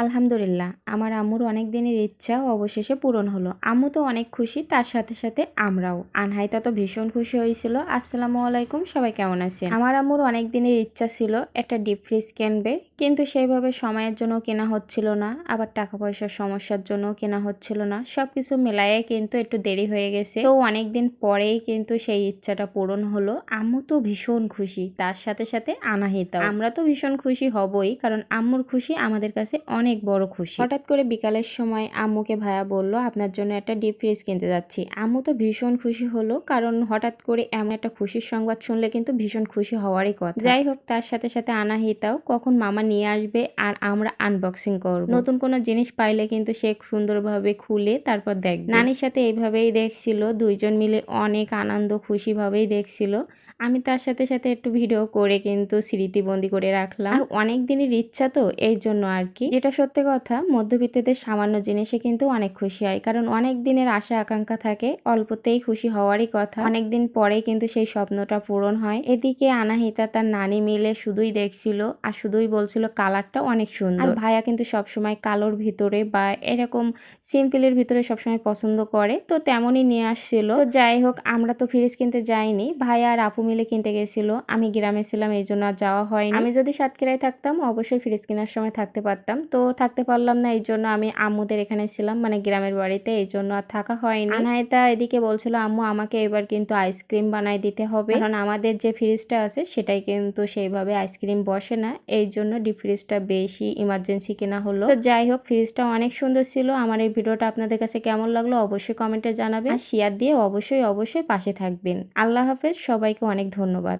আলহামদুলিল্লাহ, আমার আম্মুর অনেক দিনের ইচ্ছা অবশেষে পূরণ হলো। আম্মু তো অনেক খুশি, তার সাথে সাথে আমরাও। আনহাইতা তো ভীষণ খুশি হয়েছিল। আসসালামু আলাইকুম, সবাই কেমন আছেন? আমার আম্মুর অনেক দিনের ইচ্ছা ছিল একটা ডিপ ফ্রিজ কিনবে, কিন্তু সেইভাবে সময়ের জন্য কেনা হচ্ছিল না, আবার টাকা পয়সার সমস্যার জন্য কেনা হচ্ছিল না। সবকিছু মেলায় কিন্তু একটু দেরি হয়ে গেছে। তো অনেকদিন পরেই কিন্তু সেই ইচ্ছাটা পূরণ হলো। আম্মু তো ভীষণ খুশি, তার সাথে সাথে আনাহিতাও। আমরা তো ভীষণ খুশি হবই, কারণ আম্মুর খুশি আমাদের কাছে অনেক বড় খুশি। হঠাৎ করে বিকালের সময় আম্মুকে ভাইয়া বলল, আপনার জন্য একটা ডিপ ফ্রিজ কিনতে যাচ্ছি। আম্মু তো ভীষণ খুশি হলো, কারণ হঠাৎ করে এমন একটা খুশির সংবাদ শুনলে কিন্তু ভীষণ খুশি হওয়ারই কথা। যাই হোক, তার সাথে সাথে আনাহিতাও কখন মামা নিয়ে আসবে আর আমরা আনবক্সিং করব। নতুন কোনো জিনিস পাইলে কিন্তু সে সুন্দরভাবে খুলে তারপর দেখবে। নানির সাথে এইভাবেই দেখছিল, দুইজন মিলে অনেক আনন্দ খুশি ভাবেই দেখছিল। আমি তার সাথে সাথে একটু ভিডিও করে কিন্তু স্মৃতিবন্দি করে রাখলাম। আর অনেক দিনের ইচ্ছা তো, এই জন্য আর কি। যেটা সত্যি কথা, মধ্যবিত্তদের সামান্য জিনিসে কিন্তু অনেক খুশি হয়, কারণ অনেক দিনের আশা আকাঙ্ক্ষা থাকে, অল্পতেই খুশি হওয়ারই কথা। অনেকদিন পরে কিন্তু সেই স্বপ্নটা পূরণ হয়। এদিকে আনাহিতা তার নানি মিলে শুধুই দেখছিল আর শুধুই বলছিল কালারটা অনেক সুন্দর। আর ভাইয়া কিন্তু সবসময় কালোর ভিতরে বা এরকম সিম্পলের ভিতরে সবসময় পছন্দ করে, তো তেমনই নিয়ে আসছিল। তো যাই হোক, আমরা তো ফ্রিজ কিনতে যাইনি, ভাইয়া আর আপু মিলে কিনতে গেছিল। আমি গ্রামে ছিলাম, এই জন্য আর যাওয়া হয়নি। আমি যদি সাতক্ষীরায় থাকতাম অবশ্যই ফ্রিজ কেনার সময় থাকতে পারতাম, তো থাকতে পারলাম না। এই জন্য আমি আম্মুদের এখানে ছিলাম, মানে গ্রামের বাড়িতে, এই জন্য আর থাকা হয়নি। আনাহিতা এদিকে বলছিল, আম্মু আমাকে এবার কিন্তু আইসক্রিম বানাই দিতে হবে, কারণ আমাদের যে ফ্রিজটা আছে সেটাই কিন্তু সেইভাবে আইসক্রিম বসে না, এই জন্য ডিপ ফ্রিজটা বেশি ইমার্জেন্সি কেনা হলো। তো যাই হোক, ফ্রিজটা অনেক সুন্দর ছিল। আমার এই ভিডিওটা আপনাদের কাছে কেমন লাগলো অবশ্যই কমেন্টে জানাবেন, আর শেয়ার দিয়ে অবশ্যই পাশে থাকবেন। আল্লাহ হাফেজ, সবাইকে অনেক ধন্যবাদ।